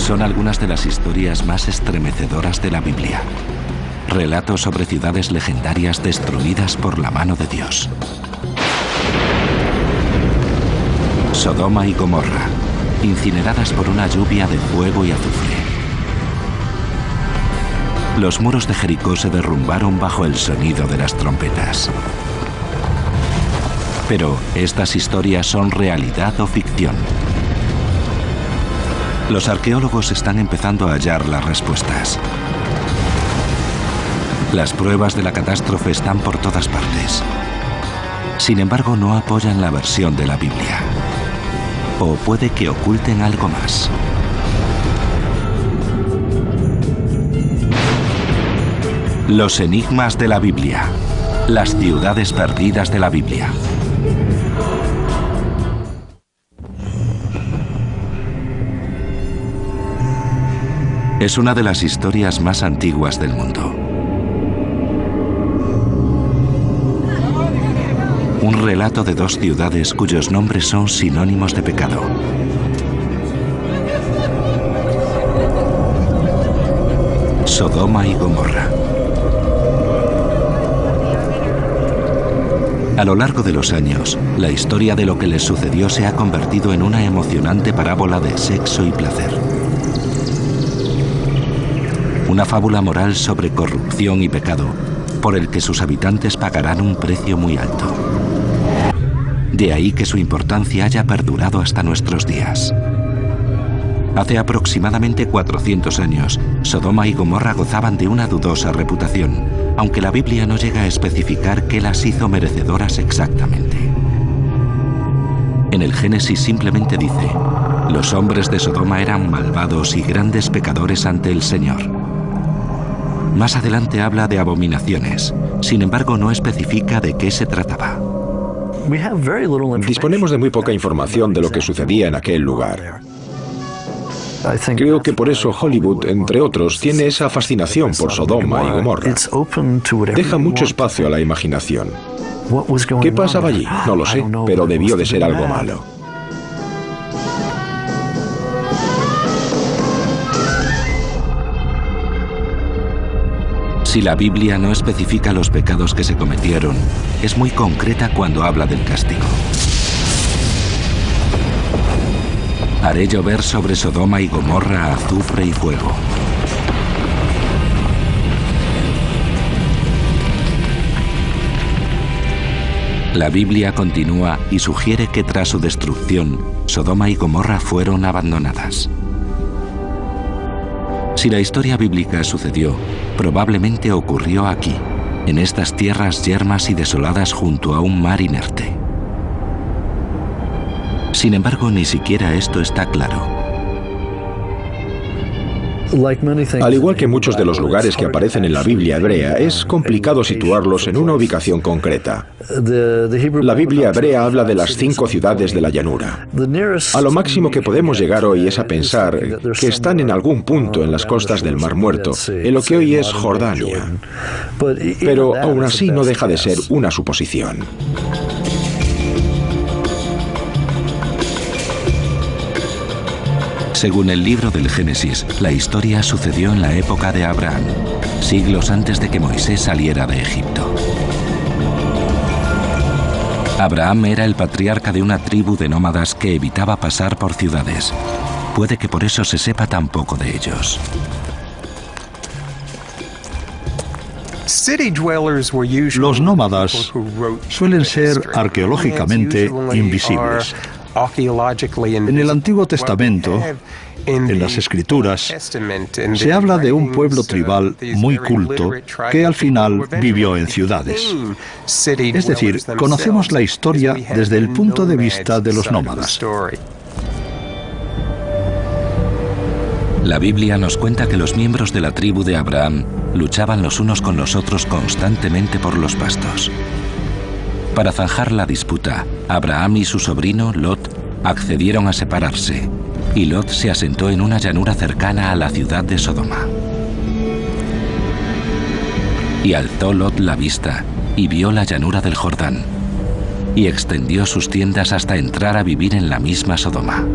Son algunas de las historias más estremecedoras de la Biblia. Relatos sobre ciudades legendarias destruidas por la mano de Dios. Sodoma y Gomorra, incineradas por una lluvia de fuego y azufre. Los muros de Jericó se derrumbaron bajo el sonido de las trompetas. Pero, ¿estas historias son realidad o ficción? Los arqueólogos están empezando a hallar las respuestas. Las pruebas de la catástrofe están por todas partes. Sin embargo, no apoyan la versión de la Biblia. O puede que oculten algo más. Los enigmas de la Biblia. Las ciudades perdidas de la Biblia. Es una de las historias más antiguas del mundo. Un relato de dos ciudades cuyos nombres son sinónimos de pecado. Sodoma y Gomorra. A lo largo de los años, la historia de lo que les sucedió se ha convertido en una emocionante parábola de sexo y placer. Una fábula moral sobre corrupción y pecado, por el que sus habitantes pagarán un precio muy alto. De ahí que su importancia haya perdurado hasta nuestros días. Hace aproximadamente 400 años, Sodoma y Gomorra gozaban de una dudosa reputación, aunque la Biblia no llega a especificar qué las hizo merecedoras exactamente. En el Génesis simplemente dice: los hombres de Sodoma eran malvados y grandes pecadores ante el Señor. Más adelante habla de abominaciones, sin embargo no especifica de qué se trataba. Disponemos de muy poca información de lo que sucedía en aquel lugar. Creo que por eso Hollywood, entre otros, tiene esa fascinación por Sodoma y Gomorra. Deja mucho espacio a la imaginación. ¿Qué pasaba allí? No lo sé, pero debió de ser algo malo. Si la Biblia no especifica los pecados que se cometieron, es muy concreta cuando habla del castigo. Haré llover sobre Sodoma y Gomorra azufre y fuego. La Biblia continúa y sugiere que tras su destrucción, Sodoma y Gomorra fueron abandonadas. Si la historia bíblica sucedió, probablemente ocurrió aquí, en estas tierras yermas y desoladas junto a un mar inerte. Sin embargo, ni siquiera esto está claro. Al igual que muchos de los lugares que aparecen en la Biblia hebrea, es complicado situarlos en una ubicación concreta. La Biblia hebrea habla de las 5 ciudades de la llanura. A lo máximo que podemos llegar hoy es a pensar que están en algún punto en las costas del Mar Muerto, en lo que hoy es Jordania. Pero aún así no deja de ser una suposición. Según el libro del Génesis, la historia sucedió en la época de Abraham, siglos antes de que Moisés saliera de Egipto. Abraham era el patriarca de una tribu de nómadas que evitaba pasar por ciudades. Puede que por eso se sepa tan poco de ellos. Los nómadas suelen ser arqueológicamente invisibles. En el Antiguo Testamento, en las Escrituras, se habla de un pueblo tribal muy culto que al final vivió en ciudades. Es decir, conocemos la historia desde el punto de vista de los nómadas. La Biblia nos cuenta que los miembros de la tribu de Abraham luchaban los unos con los otros constantemente por los pastos. Para zanjar la disputa, Abraham y su sobrino Lot accedieron a separarse, y Lot se asentó en una llanura cercana a la ciudad de Sodoma. Y alzó Lot la vista y vio la llanura del Jordán, y extendió sus tiendas hasta entrar a vivir en la misma Sodoma.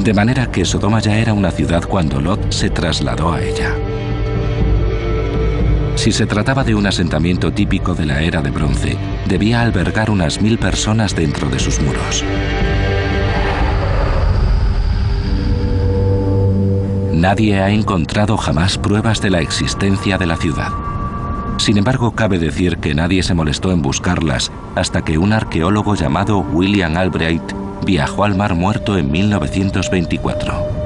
De manera que Sodoma ya era una ciudad cuando Lot se trasladó a ella. Si se trataba de un asentamiento típico de la era de bronce, debía albergar unas 1000 personas dentro de sus muros. Nadie ha encontrado jamás pruebas de la existencia de la ciudad. Sin embargo, cabe decir que nadie se molestó en buscarlas hasta que un arqueólogo llamado William Albright viajó al Mar Muerto en 1924.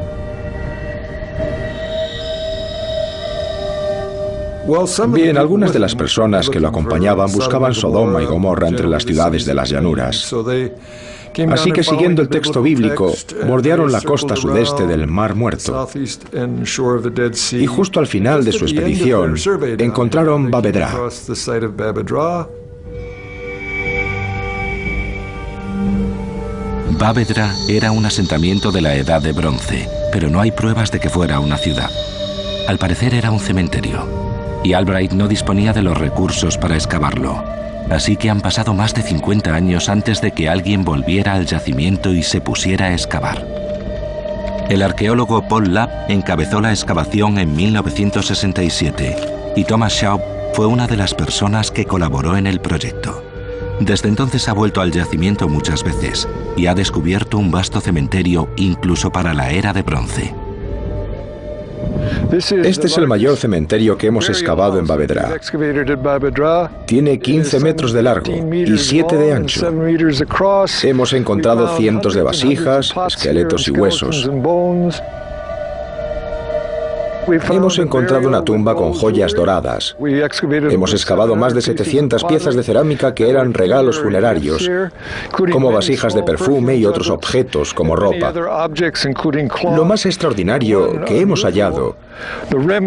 Bien, algunas de las personas que lo acompañaban buscaban Sodoma y Gomorra entre las ciudades de las llanuras. Así que, siguiendo el texto bíblico, bordearon la costa sudeste del Mar Muerto. Y justo al final de su expedición, encontraron Babedra. Babedra era un asentamiento de la Edad de Bronce, pero no hay pruebas de que fuera una ciudad. Al parecer era un cementerio, y Albright no disponía de los recursos para excavarlo. Así que han pasado más de 50 años antes de que alguien volviera al yacimiento y se pusiera a excavar. El arqueólogo Paul Lapp encabezó la excavación en 1967 y Thomas Schaub fue una de las personas que colaboró en el proyecto. Desde entonces ha vuelto al yacimiento muchas veces y ha descubierto un vasto cementerio incluso para la era de bronce. Este es el mayor cementerio que hemos excavado en Babedra. Tiene 15 metros de largo y 7 de ancho. Hemos encontrado cientos de vasijas, esqueletos y huesos. Hemos encontrado una tumba con joyas doradas. Hemos excavado más de 700 piezas de cerámica que eran regalos funerarios, como vasijas de perfume y otros objetos como ropa. Lo más extraordinario que hemos hallado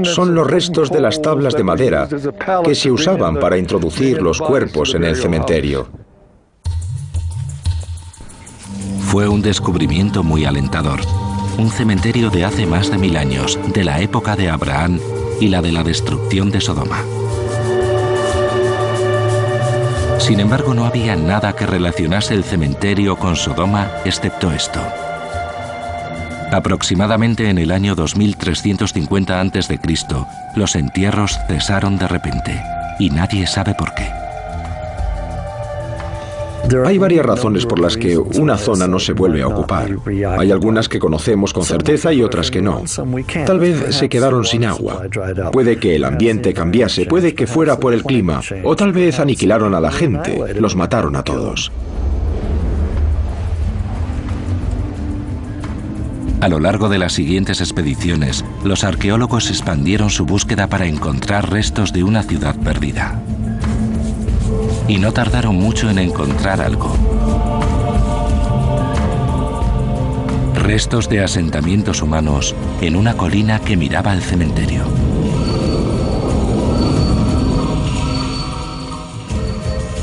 son los restos de las tablas de madera que se usaban para introducir los cuerpos en el cementerio. Fue un descubrimiento muy alentador. Un cementerio de hace más de 1000 años, de la época de Abraham y la de la destrucción de Sodoma. Sin embargo, no había nada que relacionase el cementerio con Sodoma, excepto esto. Aproximadamente en el año 2350 a.C., los entierros cesaron de repente, y nadie sabe por qué. Hay varias razones por las que una zona no se vuelve a ocupar. Hay algunas que conocemos con certeza y otras que no. Tal vez se quedaron sin agua. Puede que el ambiente cambiase, puede que fuera por el clima, o tal vez aniquilaron a la gente, los mataron a todos. A lo largo de las siguientes expediciones, los arqueólogos expandieron su búsqueda para encontrar restos de una ciudad perdida. Y no tardaron mucho en encontrar algo. Restos de asentamientos humanos en una colina que miraba al cementerio.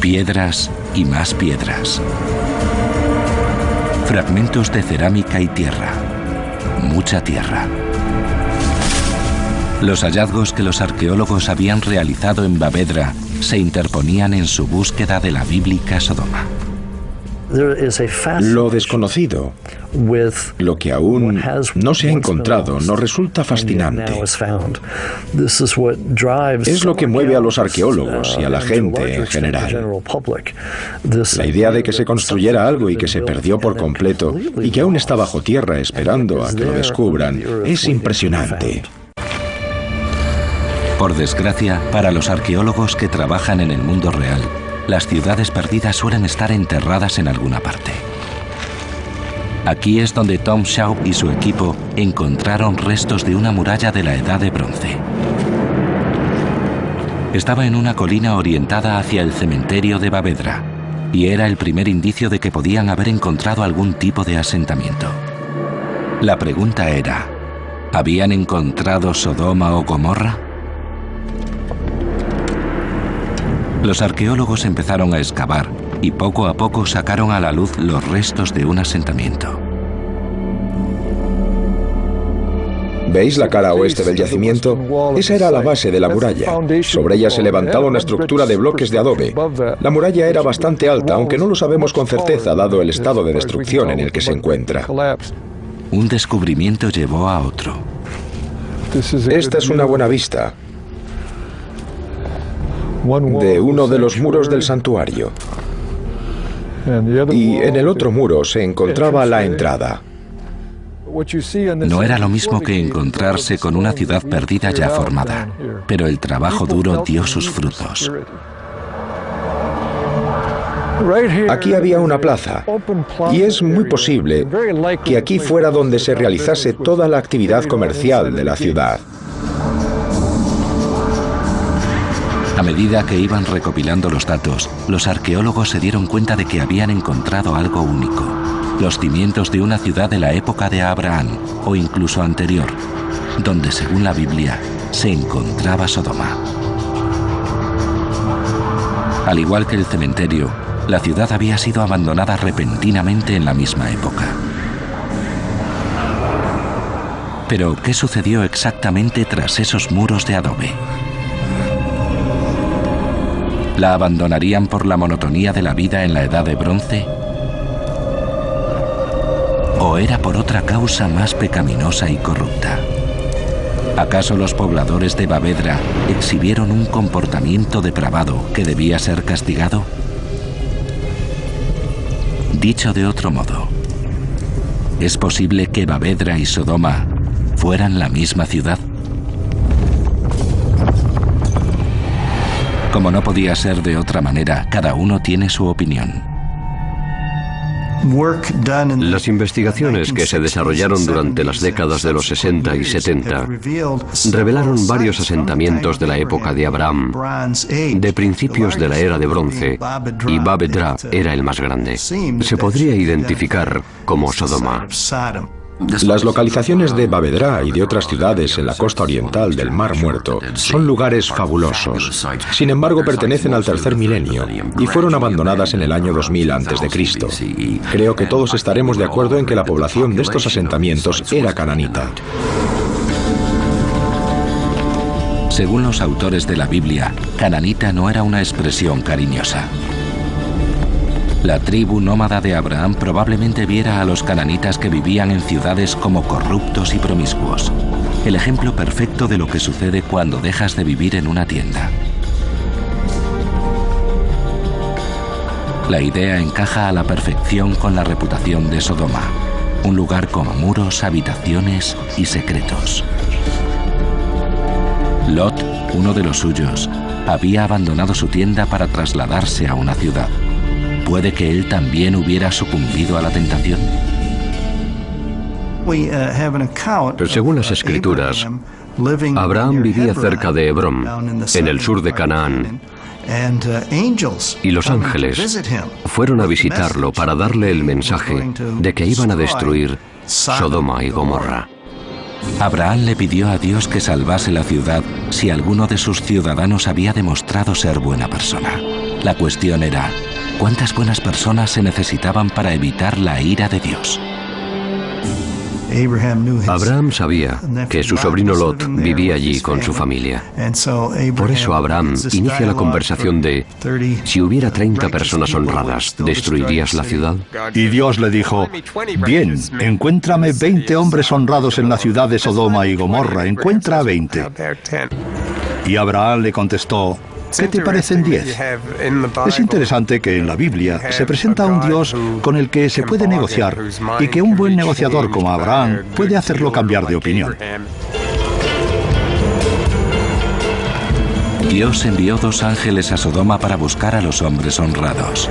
Piedras y más piedras. Fragmentos de cerámica y tierra. Mucha tierra. Los hallazgos que los arqueólogos habían realizado en Babedra se interponían en su búsqueda de la bíblica Sodoma. Lo desconocido, lo que aún no se ha encontrado, nos resulta fascinante. Es lo que mueve a los arqueólogos y a la gente en general. La idea de que se construyera algo y que se perdió por completo y que aún está bajo tierra esperando a que lo descubran es impresionante. Por desgracia, para los arqueólogos que trabajan en el mundo real, las ciudades perdidas suelen estar enterradas en alguna parte. Aquí es donde Tom Schaub y su equipo encontraron restos de una muralla de la Edad de Bronce. Estaba en una colina orientada hacia el cementerio de Babedra, y era el primer indicio de que podían haber encontrado algún tipo de asentamiento. La pregunta era, ¿habían encontrado Sodoma o Gomorra? Los arqueólogos empezaron a excavar y poco a poco sacaron a la luz los restos de un asentamiento. ¿Veis la cara oeste del yacimiento? Esa era la base de la muralla. Sobre ella se levantaba una estructura de bloques de adobe. La muralla era bastante alta, aunque no lo sabemos con certeza dado el estado de destrucción en el que se encuentra. Un descubrimiento llevó a otro. Esta es una buena vista de uno de los muros del santuario. Y en el otro muro se encontraba la entrada. No era lo mismo que encontrarse con una ciudad perdida ya formada, pero el trabajo duro dio sus frutos. Aquí había una plaza, y es muy posible que aquí fuera donde se realizase toda la actividad comercial de la ciudad. A medida que iban recopilando los datos, los arqueólogos se dieron cuenta de que habían encontrado algo único: los cimientos de una ciudad de la época de Abraham, o incluso anterior, donde, según la Biblia, se encontraba Sodoma. Al igual que el cementerio, la ciudad había sido abandonada repentinamente en la misma época. Pero, ¿qué sucedió exactamente tras esos muros de adobe? ¿La abandonarían por la monotonía de la vida en la Edad de Bronce? ¿O era por otra causa más pecaminosa y corrupta? ¿Acaso los pobladores de Bavedra exhibieron un comportamiento depravado que debía ser castigado? Dicho de otro modo, ¿es posible que Bavedra y Sodoma fueran la misma ciudad? Como no podía ser de otra manera, cada uno tiene su opinión. Las investigaciones que se desarrollaron durante las décadas de los 60 y 70 revelaron varios asentamientos de la época de Abraham, de principios de la era de bronce, y Bavedra era el más grande. Se podría identificar como Sodoma. Las localizaciones de Bavedra y de otras ciudades en la costa oriental del Mar Muerto son lugares fabulosos. Sin embargo, pertenecen al tercer milenio y fueron abandonadas en el año 2000 a.C. Creo que todos estaremos de acuerdo en que la población de estos asentamientos era cananita. Según los autores de la Biblia, cananita no era una expresión cariñosa. La tribu nómada de Abraham probablemente viera a los cananitas que vivían en ciudades como corruptos y promiscuos. El ejemplo perfecto de lo que sucede cuando dejas de vivir en una tienda. La idea encaja a la perfección con la reputación de Sodoma, un lugar con muros, habitaciones y secretos. Lot, uno de los suyos, había abandonado su tienda para trasladarse a una ciudad. ¿Puede que él también hubiera sucumbido a la tentación? Según las Escrituras, Abraham vivía cerca de Hebrón, en el sur de Canaán, y los ángeles fueron a visitarlo para darle el mensaje de que iban a destruir Sodoma y Gomorra. Abraham le pidió a Dios que salvase la ciudad si alguno de sus ciudadanos había demostrado ser buena persona. La cuestión era: ¿cuántas buenas personas se necesitaban para evitar la ira de Dios? Abraham sabía que su sobrino Lot vivía allí con su familia. Por eso Abraham inicia la conversación de: si hubiera 30 personas honradas, ¿destruirías la ciudad? Y Dios le dijo: bien, encuéntrame 20 hombres honrados en la ciudad de Sodoma y Gomorra, encuentra a 20. Y Abraham le contestó: ¿qué te parecen 10? Es interesante que en la Biblia se presenta a un Dios con el que se puede negociar y que un buen negociador como Abraham puede hacerlo cambiar de opinión. Dios envió 2 ángeles a Sodoma para buscar a los hombres honrados.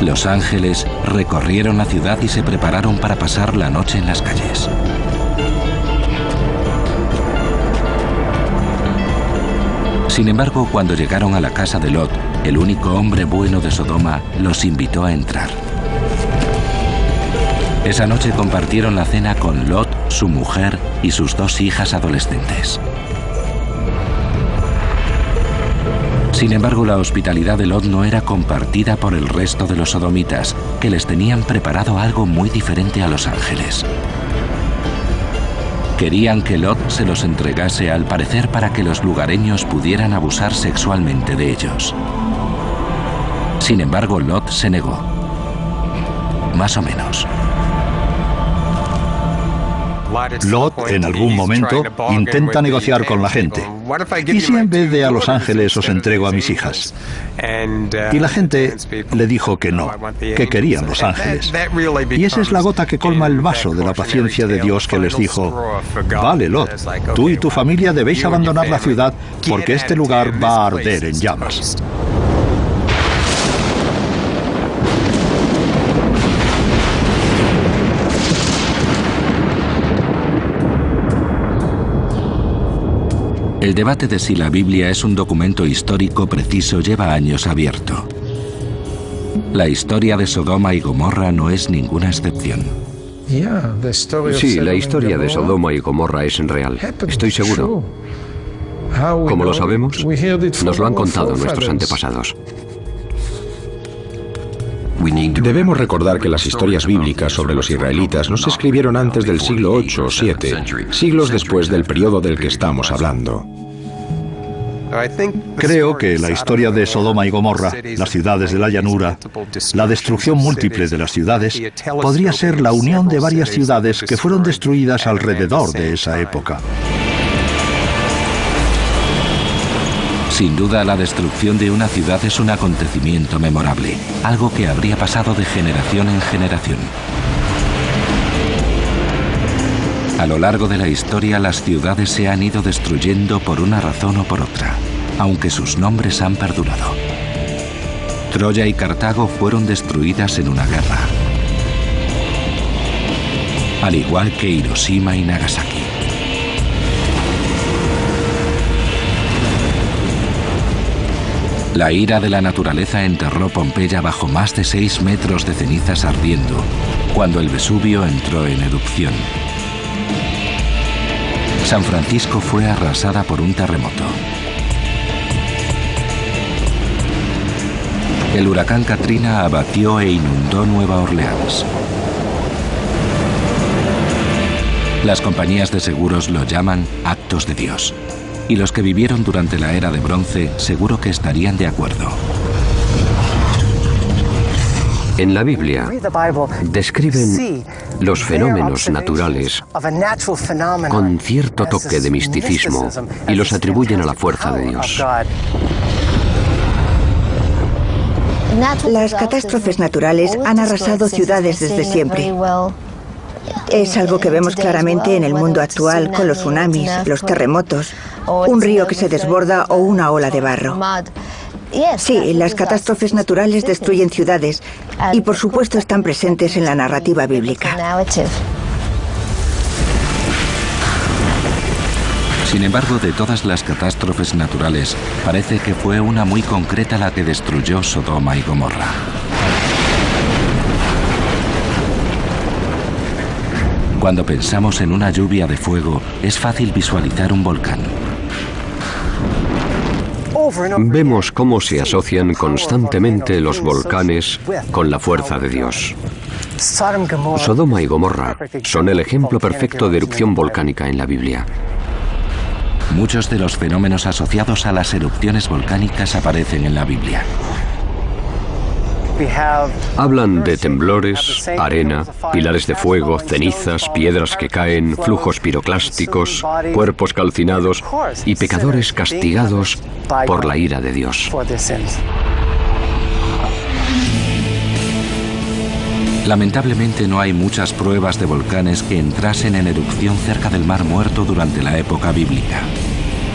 Los ángeles recorrieron la ciudad y se prepararon para pasar la noche en las calles. Sin embargo, cuando llegaron a la casa de Lot, el único hombre bueno de Sodoma los invitó a entrar. Esa noche compartieron la cena con Lot, su mujer y sus 2 hijas adolescentes. Sin embargo, la hospitalidad de Lot no era compartida por el resto de los sodomitas, que les tenían preparado algo muy diferente a los ángeles. Querían que Lot se los entregase, al parecer, para que los lugareños pudieran abusar sexualmente de ellos. Sin embargo, Lot se negó. Más o menos. Lot, en algún momento, intenta negociar con la gente. ¿Y si en vez de a los ángeles os entrego a mis hijas? Y la gente le dijo que no, que querían los ángeles. Y esa es la gota que colma el vaso de la paciencia de Dios, que les dijo: vale, Lot, tú y tu familia debéis abandonar la ciudad porque este lugar va a arder en llamas. El debate de si la Biblia es un documento histórico preciso lleva años abierto. La historia de Sodoma y Gomorra no es ninguna excepción. Sí, la historia de Sodoma y Gomorra es real. Estoy seguro. ¿Cómo lo sabemos? Nos lo han contado nuestros antepasados. Debemos recordar que las historias bíblicas sobre los israelitas no se escribieron antes del siglo VIII o VII, siglos después del periodo del que estamos hablando. Creo que la historia de Sodoma y Gomorra, las ciudades de la llanura, la destrucción múltiple de las ciudades, podría ser la unión de varias ciudades que fueron destruidas alrededor de esa época. Sin duda, la destrucción de una ciudad es un acontecimiento memorable, algo que habría pasado de generación en generación. A lo largo de la historia, las ciudades se han ido destruyendo por una razón o por otra, aunque sus nombres han perdurado. Troya y Cartago fueron destruidas en una guerra, al igual que Hiroshima y Nagasaki. La ira de la naturaleza enterró Pompeya bajo más de 6 metros de cenizas ardiendo, cuando el Vesubio entró en erupción. San Francisco fue arrasada por un terremoto. El huracán Katrina abatió e inundó Nueva Orleans. Las compañías de seguros lo llaman actos de Dios. Y los que vivieron durante la era de bronce seguro que estarían de acuerdo. En la Biblia describen los fenómenos naturales con cierto toque de misticismo y los atribuyen a la fuerza de Dios. Las catástrofes naturales han arrasado ciudades desde siempre. Es algo que vemos claramente en el mundo actual con los tsunamis, los terremotos, un río que se desborda o una ola de barro. Sí, las catástrofes naturales destruyen ciudades y por supuesto están presentes en la narrativa bíblica. Sin embargo, de todas las catástrofes naturales, parece que fue una muy concreta la que destruyó Sodoma y Gomorra. Cuando pensamos en una lluvia de fuego, es fácil visualizar un volcán. Vemos cómo se asocian constantemente los volcanes con la fuerza de Dios. Sodoma y Gomorra son el ejemplo perfecto de erupción volcánica en la Biblia. Muchos de los fenómenos asociados a las erupciones volcánicas aparecen en la Biblia. Hablan de temblores, arena, pilares de fuego, cenizas, piedras que caen, flujos piroclásticos, cuerpos calcinados y pecadores castigados por la ira de Dios. Lamentablemente no hay muchas pruebas de volcanes que entrasen en erupción cerca del Mar Muerto durante la época bíblica.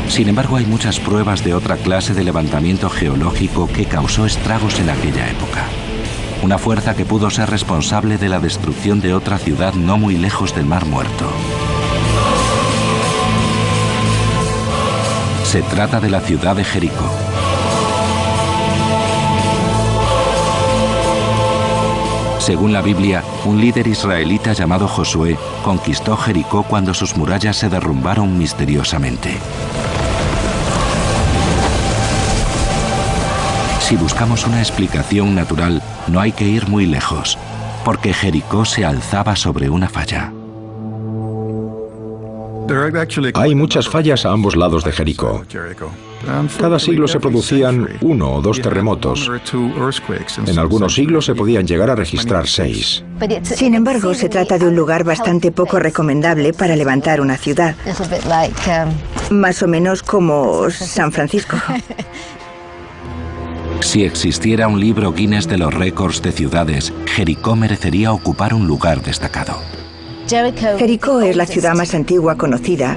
Sin embargo, hay muchas pruebas de otra clase de levantamiento geológico que causó estragos en aquella época. Una fuerza que pudo ser responsable de la destrucción de otra ciudad no muy lejos del Mar Muerto. Se trata de la ciudad de Jericó. Según la Biblia, un líder israelita llamado Josué conquistó Jericó cuando sus murallas se derrumbaron misteriosamente. Si buscamos una explicación natural, no hay que ir muy lejos, porque Jericó se alzaba sobre una falla. Hay muchas fallas a ambos lados de Jericó. Cada siglo se producían 1 o 2 terremotos. En algunos siglos se podían llegar a registrar 6. Sin embargo, se trata de un lugar bastante poco recomendable para levantar una ciudad. Más o menos como San Francisco. Si existiera un libro Guinness de los récords de ciudades, Jericó merecería ocupar un lugar destacado. Jericó es la ciudad más antigua conocida,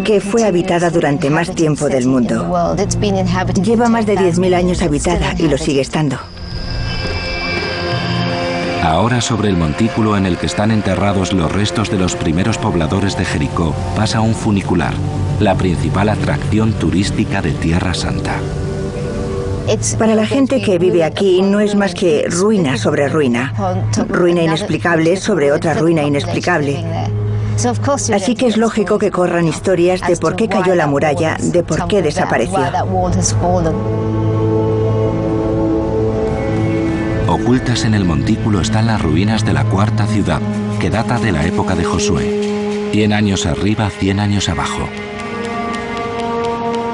que fue habitada durante más tiempo del mundo. Lleva más de 10.000 años habitada y lo sigue estando. Ahora, sobre el montículo en el que están enterrados los restos de los primeros pobladores de Jericó, pasa un funicular, la principal atracción turística de Tierra Santa. Para la gente que vive aquí no es más que ruina sobre ruina, ruina inexplicable sobre otra ruina inexplicable. Así que es lógico que corran historias de por qué cayó la muralla, de por qué desapareció. Ocultas en el montículo están las ruinas de la cuarta ciudad, que data de la época de Josué. 100 años arriba, 100 años abajo.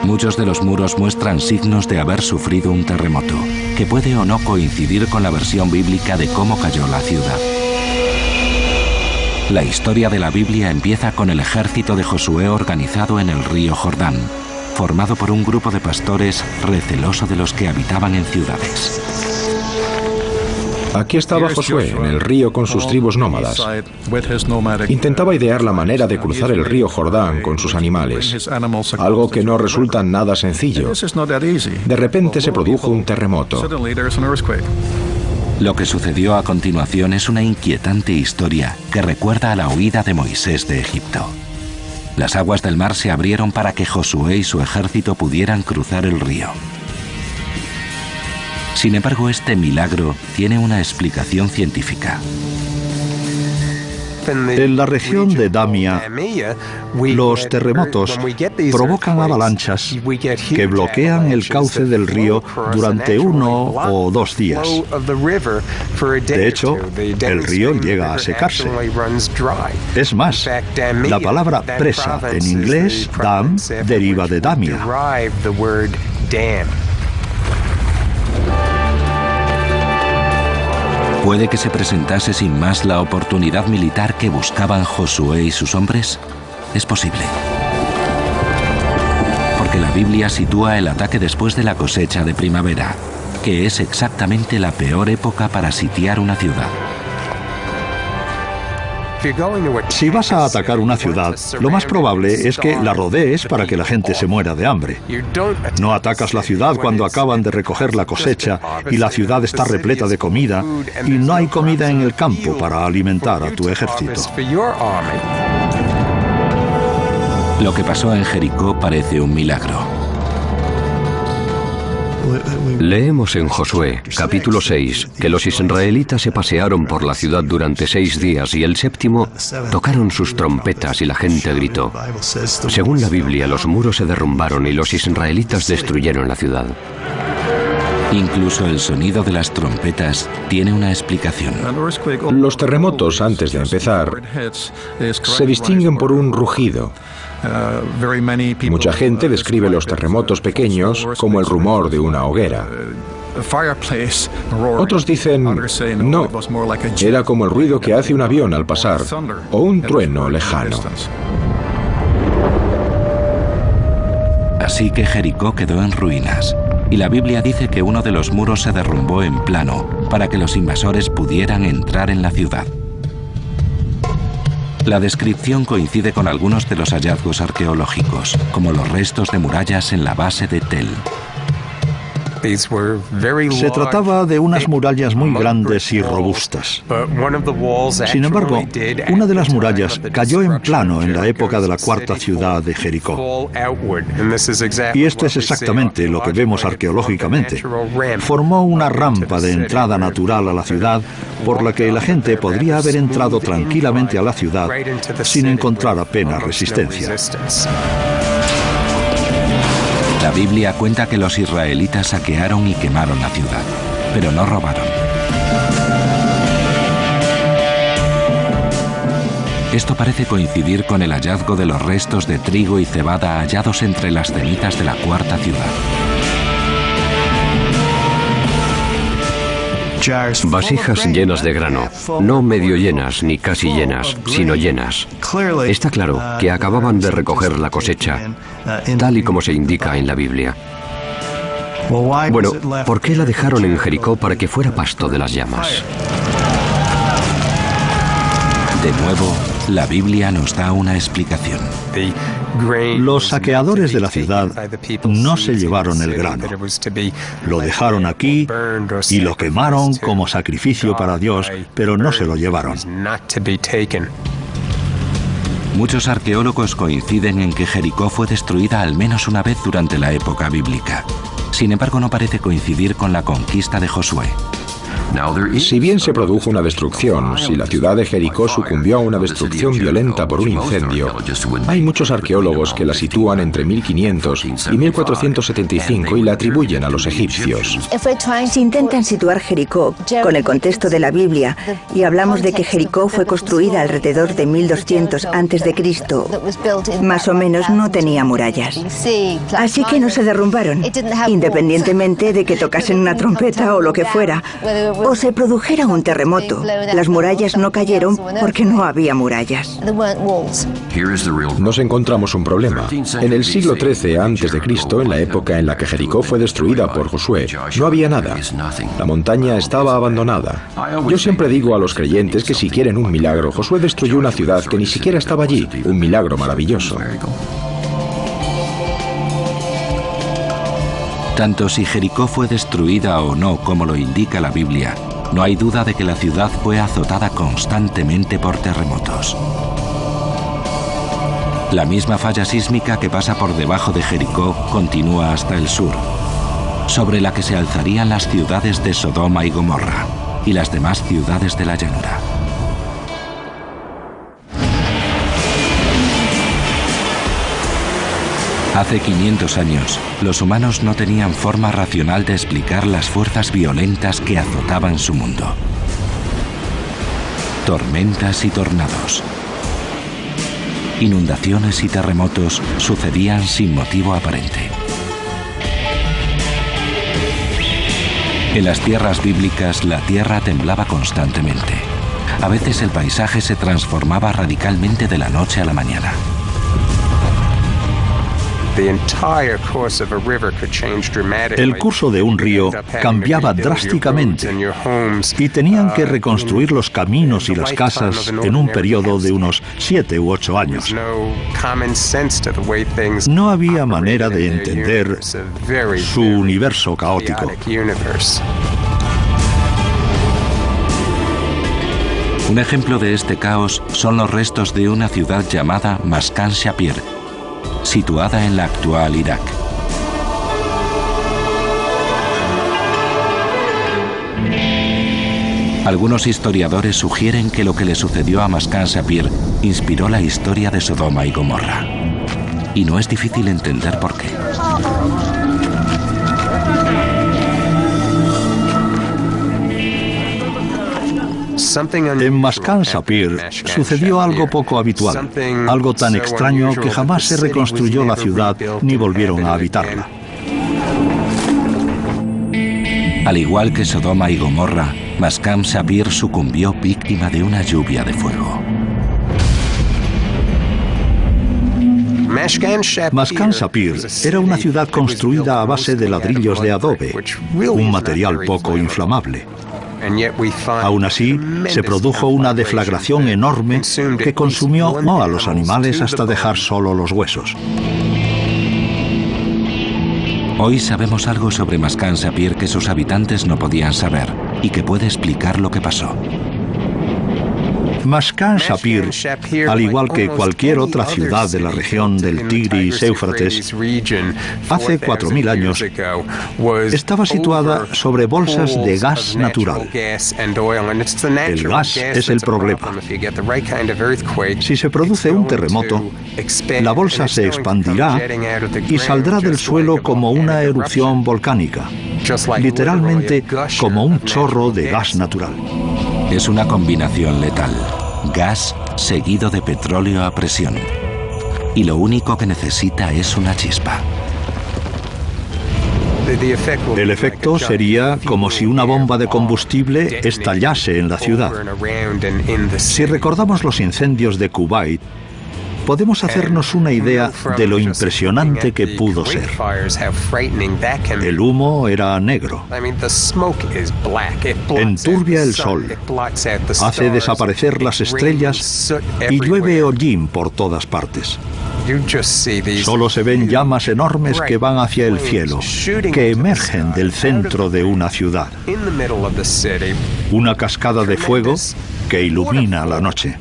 Muchos de los muros muestran signos de haber sufrido un terremoto, que puede o no coincidir con la versión bíblica de cómo cayó la ciudad. La historia de la Biblia empieza con el ejército de Josué organizado en el río Jordán, formado por un grupo de pastores receloso de los que habitaban en ciudades. Aquí estaba Josué, en el río con sus tribus nómadas. Intentaba idear la manera de cruzar el río Jordán con sus animales, algo que no resulta nada sencillo. De repente se produjo un terremoto. Lo que sucedió a continuación es una inquietante historia que recuerda a la huida de Moisés de Egipto. Las aguas del mar se abrieron para que Josué y su ejército pudieran cruzar el río. Sin embargo, este milagro tiene una explicación científica. En la región de Damia, los terremotos provocan avalanchas que bloquean el cauce del río durante 1 o 2 días. De hecho, el río llega a secarse. Es más, la palabra presa en inglés, dam, deriva de Damia. ¿Puede que se presentase sin más la oportunidad militar que buscaban Josué y sus hombres? Es posible. Porque la Biblia sitúa el ataque después de la cosecha de primavera, que es exactamente la peor época para sitiar una ciudad. Si vas a atacar una ciudad, lo más probable es que la rodees para que la gente se muera de hambre. No atacas la ciudad cuando acaban de recoger la cosecha y la ciudad está repleta de comida y no hay comida en el campo para alimentar a tu ejército. Lo que pasó en Jericó parece un milagro. Leemos en Josué, capítulo 6, que los israelitas se pasearon por la ciudad durante 6 días y el séptimo tocaron sus trompetas y la gente gritó. Según la Biblia, los muros se derrumbaron y los israelitas destruyeron la ciudad. Incluso el sonido de las trompetas tiene una explicación. Los terremotos, antes de empezar, se distinguen por un rugido. Mucha gente describe los terremotos pequeños como el rumor de una hoguera. Otros dicen, no, era como el ruido que hace un avión al pasar, o un trueno lejano. Así que Jericó quedó en ruinas, y la Biblia dice que uno de los muros se derrumbó en plano para que los invasores pudieran entrar en la ciudad. La descripción coincide con algunos de los hallazgos arqueológicos, como los restos de murallas en la base de Tel. Se trataba de unas murallas muy grandes y robustas. Sin embargo, una de las murallas cayó en plano en la época de la cuarta ciudad de Jericó. Y esto es exactamente lo que vemos arqueológicamente. Formó una rampa de entrada natural a la ciudad por la que la gente podría haber entrado tranquilamente a la ciudad sin encontrar apenas resistencia. La Biblia cuenta que los israelitas saquearon y quemaron la ciudad, pero no robaron. Esto parece coincidir con el hallazgo de los restos de trigo y cebada hallados entre las cenizas de la cuarta ciudad. Vasijas llenas de grano, no medio llenas ni casi llenas, sino llenas. Está claro que acababan de recoger la cosecha, tal y como se indica en la Biblia. Bueno, ¿por qué la dejaron en Jericó para que fuera pasto de las llamas? De nuevo, la Biblia nos da una explicación. Los saqueadores de la ciudad no se llevaron el grano. Lo dejaron aquí y lo quemaron como sacrificio para Dios, pero no se lo llevaron. Muchos arqueólogos coinciden en que Jericó fue destruida al menos una vez durante la época bíblica. Sin embargo, no parece coincidir con la conquista de Josué. Si bien se produjo una destrucción, si la ciudad de Jericó sucumbió a una destrucción violenta por un incendio, hay muchos arqueólogos que la sitúan entre 1500 y 1475 y la atribuyen a los egipcios. Si intentan situar Jericó con el contexto de la Biblia y hablamos de que Jericó fue construida alrededor de 1200 a.C., más o menos no tenía murallas. Así que no se derrumbaron, independientemente de que tocasen una trompeta o lo que fuera, o se produjera un terremoto. Las murallas no cayeron porque no había murallas. Nos encontramos un problema. En el siglo XIII a.C., en la época en la que Jericó fue destruida por Josué, no había nada. La montaña estaba abandonada. Yo siempre digo a los creyentes que si quieren un milagro, Josué destruyó una ciudad que ni siquiera estaba allí. Un milagro maravilloso. Tanto si Jericó fue destruida o no, como lo indica la Biblia, no hay duda de que la ciudad fue azotada constantemente por terremotos. La misma falla sísmica que pasa por debajo de Jericó continúa hasta el sur, sobre la que se alzarían las ciudades de Sodoma y Gomorra y las demás ciudades de la llanura. Hace 500 años, los humanos no tenían forma racional de explicar las fuerzas violentas que azotaban su mundo. Tormentas y tornados, inundaciones y terremotos sucedían sin motivo aparente. En las tierras bíblicas, la tierra temblaba constantemente. A veces el paisaje se transformaba radicalmente de la noche a la mañana. El curso de un río cambiaba drásticamente y tenían que reconstruir los caminos y las casas en un periodo de unos 7 u 8 años. No había manera de entender su universo caótico. Un ejemplo de este caos son los restos de una ciudad llamada Maskan Shapir, situada en la actual Irak. Algunos historiadores sugieren que lo que le sucedió a Maskan Shapir inspiró la historia de Sodoma y Gomorra. Y no es difícil entender por qué. En Maskan Shapir sucedió algo poco habitual, algo tan extraño que jamás se reconstruyó la ciudad ni volvieron a habitarla. Al igual que Sodoma y Gomorra, Maskan Shapir sucumbió víctima de una lluvia de fuego. Maskan Shapir era una ciudad construida a base de ladrillos de adobe, un material poco inflamable. Aún así, se produjo una deflagración enorme que consumió no a los animales hasta dejar solo los huesos. Hoy sabemos algo sobre Maskan Shapir que sus habitantes no podían saber y que puede explicar lo que pasó. Maskan Shapir, al igual que cualquier otra ciudad de la región del Tigris y Éufrates, hace 4000 años, estaba situada sobre bolsas de gas natural. El gas es el problema. Si se produce un terremoto, la bolsa se expandirá y saldrá del suelo como una erupción volcánica, literalmente como un chorro de gas natural. Es una combinación letal. gas seguido de petróleo a presión. Y lo único que necesita es una chispa. El efecto sería como si una bomba de combustible estallase en la ciudad. Si recordamos los incendios de Kuwait, podemos hacernos una idea de lo impresionante que pudo ser. El humo era negro. Enturbia el sol, hace desaparecer las estrellas y llueve hollín por todas partes. Solo se ven llamas enormes que van hacia el cielo, que emergen del centro de una ciudad. Una cascada de fuego que ilumina la noche.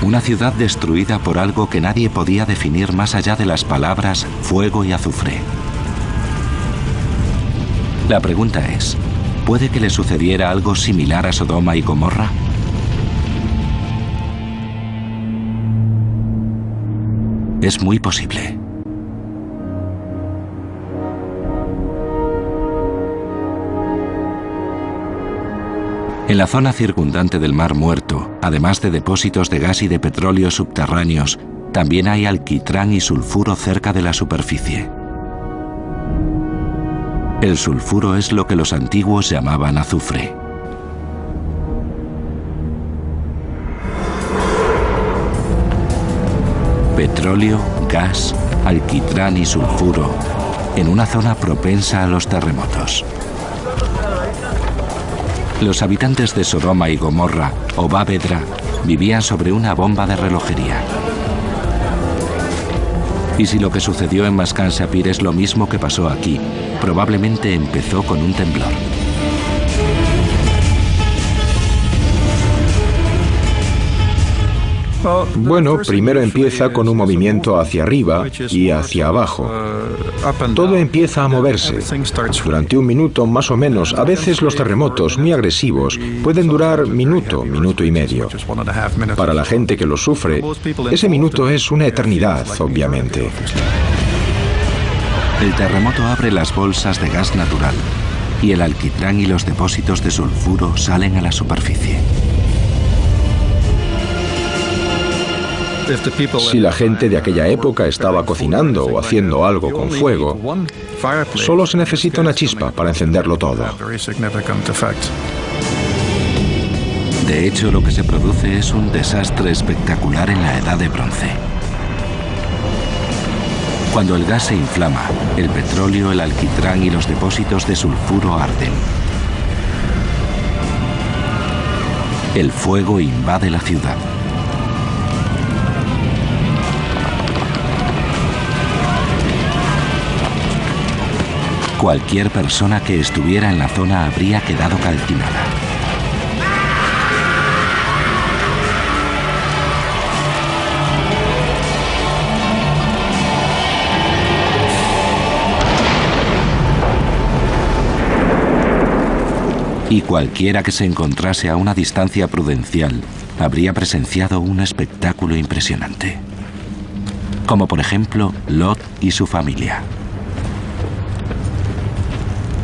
Una ciudad destruida por algo que nadie podía definir más allá de las palabras fuego y azufre. La pregunta es, ¿puede que le sucediera algo similar a Sodoma y Gomorra? Es muy posible. En la zona circundante del Mar Muerto, además de depósitos de gas y de petróleo subterráneos, también hay alquitrán y sulfuro cerca de la superficie. El sulfuro es lo que los antiguos llamaban azufre. Petróleo, gas, alquitrán y sulfuro en una zona propensa a los terremotos. Los habitantes de Sodoma y Gomorra, o Baavedra, vivían sobre una bomba de relojería. Y si lo que sucedió en Mascan Shapir es lo mismo que pasó aquí, probablemente empezó con un temblor. Bueno, primero empieza con un movimiento hacia arriba y hacia abajo. Todo empieza a moverse. Durante un minuto más o menos, a veces los terremotos muy agresivos pueden durar minuto, minuto y medio. Para la gente que lo sufre, ese minuto es una eternidad, obviamente. El terremoto abre las bolsas de gas natural y el alquitrán y los depósitos de sulfuro salen a la superficie. Si la gente de aquella época estaba cocinando o haciendo algo con fuego, solo se necesita una chispa para encenderlo todo. De hecho, lo que se produce es un desastre espectacular en la Edad de Bronce. Cuando el gas se inflama, el petróleo, el alquitrán y los depósitos de sulfuro arden. El fuego invade la ciudad. Cualquier persona que estuviera en la zona habría quedado calcinada. Y cualquiera que se encontrase a una distancia prudencial habría presenciado un espectáculo impresionante. Como por ejemplo, Lot y su familia.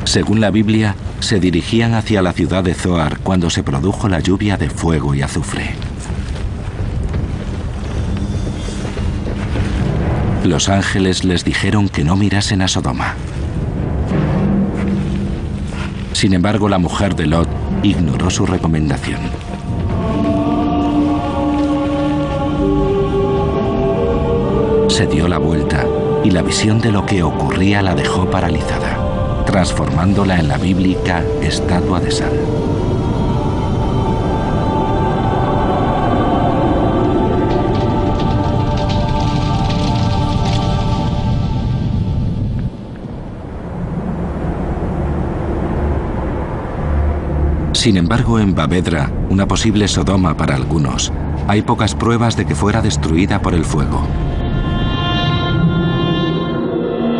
Según la Biblia, se dirigían hacia la ciudad de Zoar cuando se produjo la lluvia de fuego y azufre. Los ángeles les dijeron que no mirasen a Sodoma. Sin embargo, la mujer de Lot ignoró su recomendación. Se dio la vuelta y la visión de lo que ocurría la dejó paralizada, transformándola en la bíblica estatua de sal. Sin embargo, en Baavedra, una posible Sodoma para algunos, hay pocas pruebas de que fuera destruida por el fuego.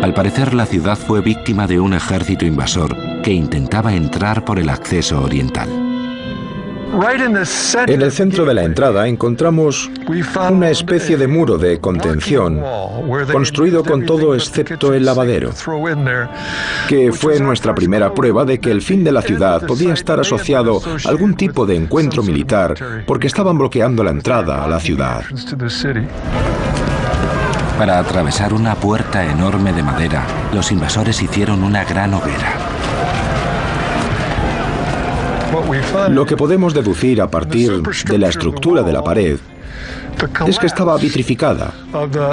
Al parecer, la ciudad fue víctima de un ejército invasor que intentaba entrar por el acceso oriental. En el centro de la entrada encontramos una especie de muro de contención construido con todo excepto el lavadero, que fue nuestra primera prueba de que el fin de la ciudad podía estar asociado a algún tipo de encuentro militar porque estaban bloqueando la entrada a la ciudad. Para atravesar una puerta enorme de madera, los invasores hicieron una gran hoguera. Lo que podemos deducir a partir de la estructura de la pared es que estaba vitrificada.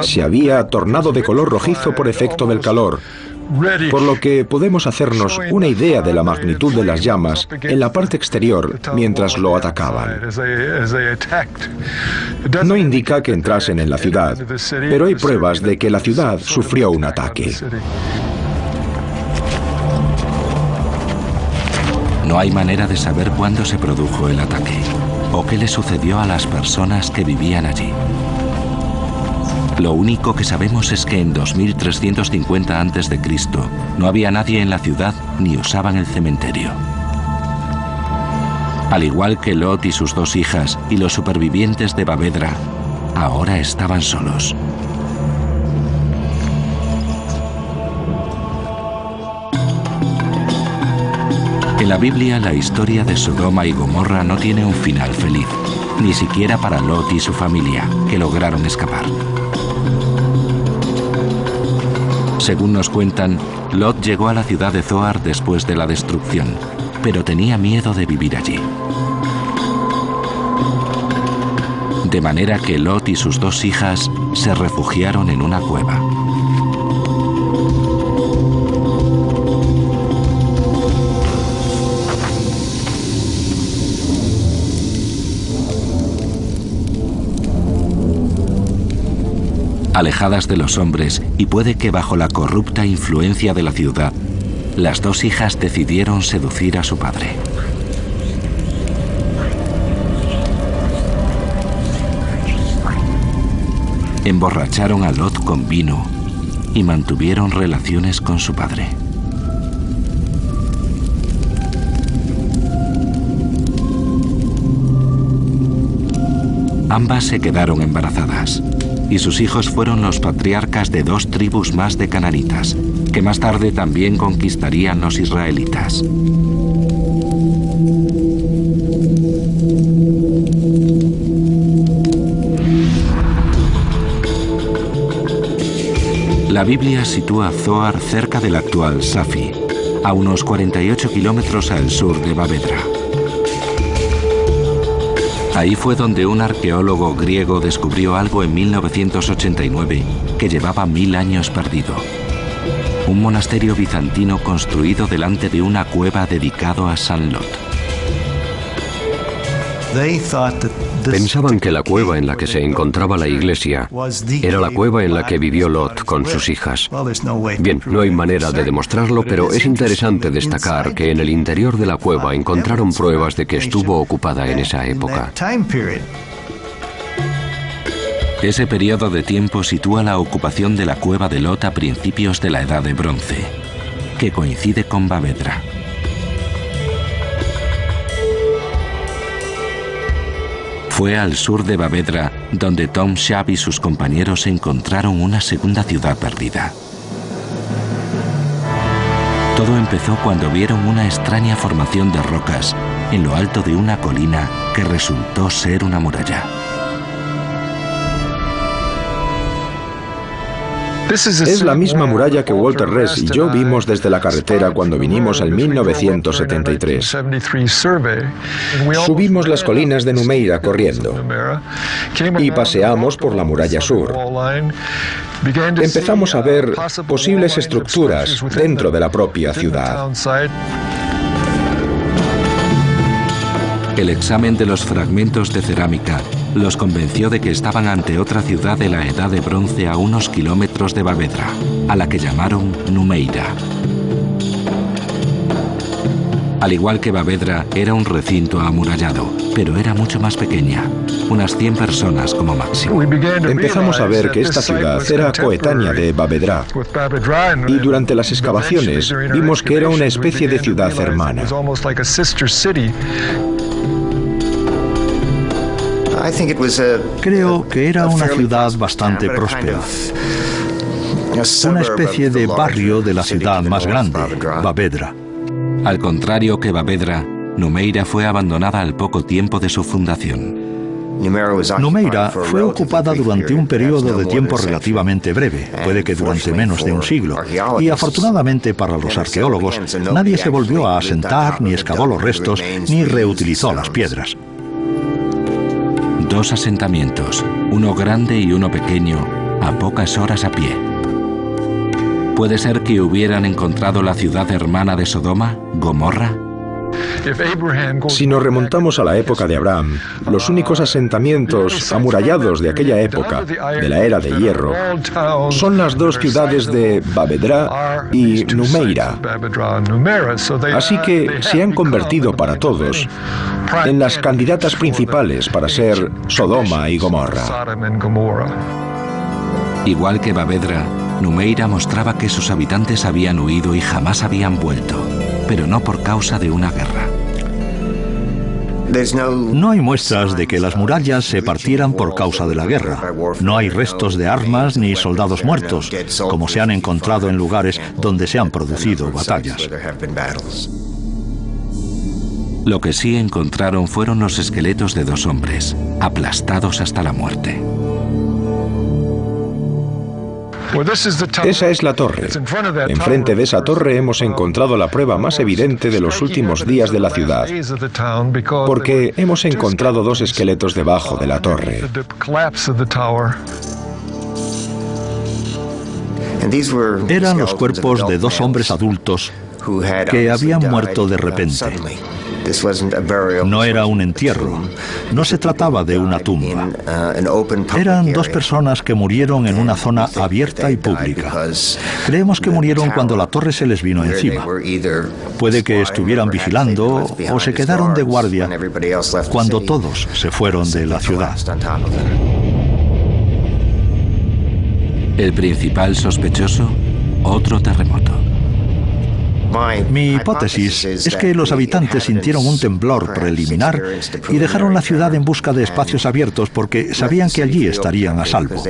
Se había tornado de color rojizo por efecto del calor, por lo que podemos hacernos una idea de la magnitud de las llamas en la parte exterior mientras lo atacaban. No indica que entrasen en la ciudad, pero hay pruebas de que la ciudad sufrió un ataque. No hay manera de saber cuándo se produjo el ataque o qué le sucedió a las personas que vivían allí. Lo único que sabemos es que en 2350 a.C. no había nadie en la ciudad ni usaban el cementerio. Al igual que Lot y sus dos hijas y los supervivientes de Bavedra, ahora estaban solos. En la Biblia, la historia de Sodoma y Gomorra no tiene un final feliz, ni siquiera para Lot y su familia, que lograron escapar. Según nos cuentan, Lot llegó a la ciudad de Zoar después de la destrucción, pero tenía miedo de vivir allí. De manera que Lot y sus dos hijas se refugiaron en una cueva. Alejadas de los hombres y puede que bajo la corrupta influencia de la ciudad, las dos hijas decidieron seducir a su padre. Emborracharon a Lot con vino y mantuvieron relaciones con su padre. Ambas se quedaron embarazadas. Y sus hijos fueron los patriarcas de dos tribus más de cananitas, que más tarde también conquistarían los israelitas. La Biblia sitúa Zoar cerca del actual Safi, a unos 48 kilómetros al sur de Bavedra. Ahí fue donde un arqueólogo griego descubrió algo en 1989 que llevaba 1000 años perdido. Un monasterio bizantino construido delante de una cueva dedicado a San Lot. Pensaban que la cueva en la que se encontraba la iglesia era la cueva en la que vivió Lot con sus hijas. Bien, no hay manera de demostrarlo, pero es interesante destacar que en el interior de la cueva encontraron pruebas de que estuvo ocupada en esa época. Ese periodo de tiempo sitúa la ocupación de la cueva de Lot a principios de la Edad de Bronce, que coincide con Bavedra. Fue al sur de Bavedra donde Tom Shab y sus compañeros encontraron una segunda ciudad perdida. Todo empezó cuando vieron una extraña formación de rocas en lo alto de una colina que resultó ser una muralla. Es la misma muralla que Walter Ress y yo vimos desde la carretera cuando vinimos en 1973. Subimos las colinas de Numeira corriendo y paseamos por la muralla sur. Empezamos a ver posibles estructuras dentro de la propia ciudad. El examen de los fragmentos de cerámica los convenció de que estaban ante otra ciudad de la Edad de Bronce a unos kilómetros de Bavedra, a la que llamaron Numeira. Al igual que Bavedra, era un recinto amurallado, pero era mucho más pequeña, unas 100 personas como máximo. Empezamos a ver que esta ciudad era coetánea de Bavedra, y durante las excavaciones vimos que era una especie de ciudad hermana. Creo que era una ciudad bastante próspera. Una especie de barrio de la ciudad más grande, Bavedra. Al contrario que Bavedra, Numeira fue abandonada al poco tiempo de su fundación. Numeira fue ocupada durante un periodo de tiempo relativamente breve, puede que durante menos de un siglo, y afortunadamente para los arqueólogos, nadie se volvió a asentar, ni excavó los restos, ni reutilizó las piedras. 2 asentamientos, uno grande y uno pequeño, a pocas horas a pie. ¿Puede ser que hubieran encontrado la ciudad hermana de Sodoma, Gomorra? Si nos remontamos a la época de Abraham, los únicos asentamientos amurallados de aquella época, de la era de hierro, son las 2 ciudades de Bavedra y Numeira. Así que se han convertido para todos en las candidatas principales para ser Sodoma y Gomorra. Igual que Bavedra, Numeira mostraba que sus habitantes habían huido y jamás habían vuelto, pero no por causa de una guerra. No hay muestras de que las murallas se partieran por causa de la guerra. No hay restos de armas ni soldados muertos, como se han encontrado en lugares donde se han producido batallas. Lo que sí encontraron fueron los esqueletos de 2 hombres, aplastados hasta la muerte. Esa es la torre. Enfrente de esa torre hemos encontrado la prueba más evidente de los últimos días de la ciudad, porque hemos encontrado 2 esqueletos debajo de la torre. Eran los cuerpos de 2 hombres adultos que habían muerto de repente. No era un entierro, no se trataba de una tumba. Eran 2 personas que murieron en una zona abierta y pública. Creemos que murieron cuando la torre se les vino encima. Puede que estuvieran vigilando o se quedaron de guardia cuando todos se fueron de la ciudad. El principal sospechoso, otro terremoto. Mi hipótesis es que los habitantes sintieron un temblor preliminar y dejaron la ciudad en busca de espacios abiertos porque sabían que allí estarían a salvo.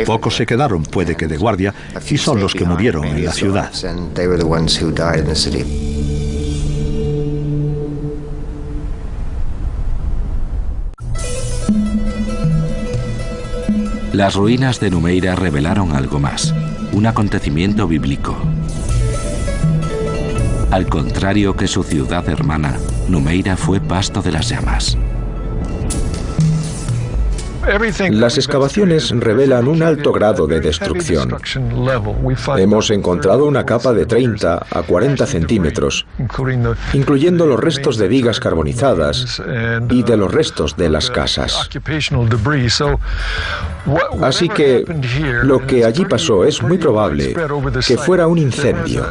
Pocos se quedaron, puede que de guardia, y son los que murieron en la ciudad. Las ruinas de Numeira revelaron algo más, un acontecimiento bíblico. Al contrario que su ciudad hermana, Numeira fue pasto de las llamas. Las excavaciones revelan un alto grado de destrucción. Hemos encontrado una capa de 30 a 40 centímetros, incluyendo los restos de vigas carbonizadas y de los restos de las casas. Así que lo que allí pasó es muy probable que fuera un incendio.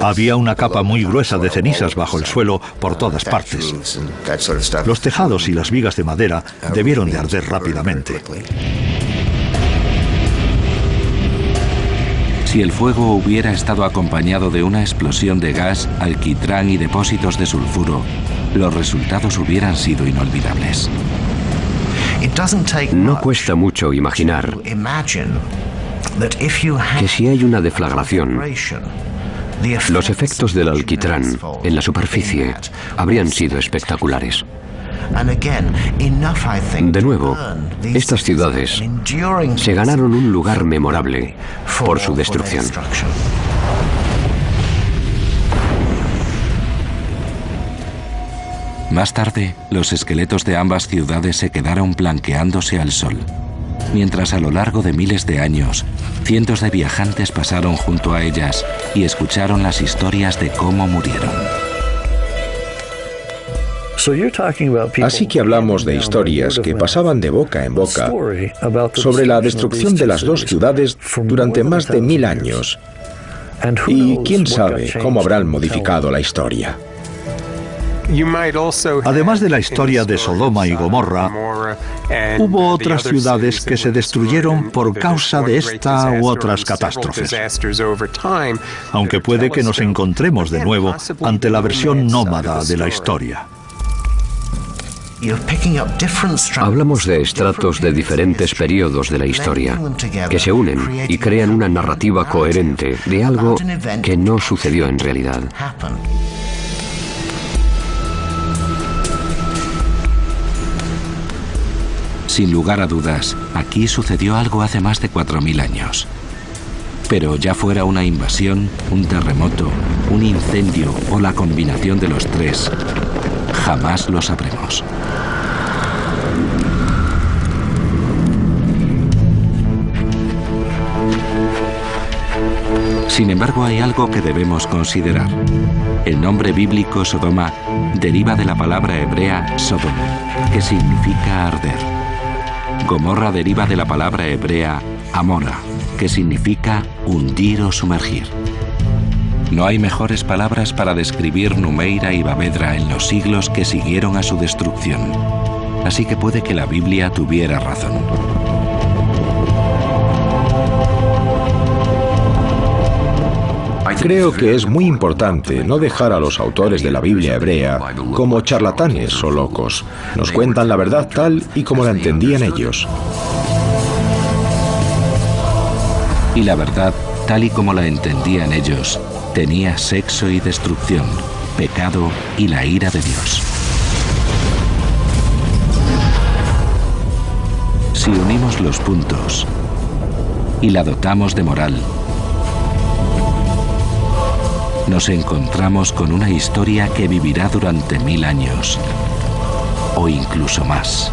Había una capa muy gruesa de cenizas bajo el suelo por todas partes. Los tejados y las vigas de madera debieron de arder rápidamente. Si el fuego hubiera estado acompañado de una explosión de gas, alquitrán y depósitos de sulfuro, los resultados hubieran sido inolvidables. No cuesta mucho imaginar que si hay una deflagración, los efectos del alquitrán en la superficie habrían sido espectaculares. De nuevo, estas ciudades se ganaron un lugar memorable por su destrucción. Más tarde, los esqueletos de ambas ciudades se quedaron blanqueándose al sol, mientras a lo largo de miles de años, cientos de viajantes pasaron junto a ellas y escucharon las historias de cómo murieron. Así que hablamos de historias que pasaban de boca en boca sobre la destrucción de las 2 ciudades durante más de 1000 años. Y quién sabe cómo habrán modificado la historia. Además de la historia de Sodoma y Gomorra, Hubo otras ciudades que se destruyeron por causa de esta u otras catástrofes, aunque puede que nos encontremos de nuevo ante la versión nómada de la historia. Hablamos de estratos de diferentes periodos de la historia, que se unen y crean una narrativa coherente de algo que no sucedió en realidad. Sin lugar a dudas, aquí sucedió algo hace más de 4000 años. Pero ya fuera una invasión, un terremoto, un incendio o la combinación de los tres, jamás lo sabremos. Sin embargo, hay algo que debemos considerar. El nombre bíblico Sodoma deriva de la palabra hebrea Sodom, que significa arder. Gomorra deriva de la palabra hebrea Amora, que significa hundir o sumergir. No hay mejores palabras para describir Numeira y Bavedra en los siglos que siguieron a su destrucción. Así que puede que la Biblia tuviera razón. Creo que es muy importante no dejar a los autores de la Biblia hebrea como charlatanes o locos. Nos cuentan la verdad tal y como la entendían ellos. Y la verdad, tal y como la entendían ellos, tenía sexo y destrucción, pecado y la ira de Dios. Si unimos los puntos y la dotamos de moral, nos encontramos con una historia que vivirá durante 1000 años, o incluso más.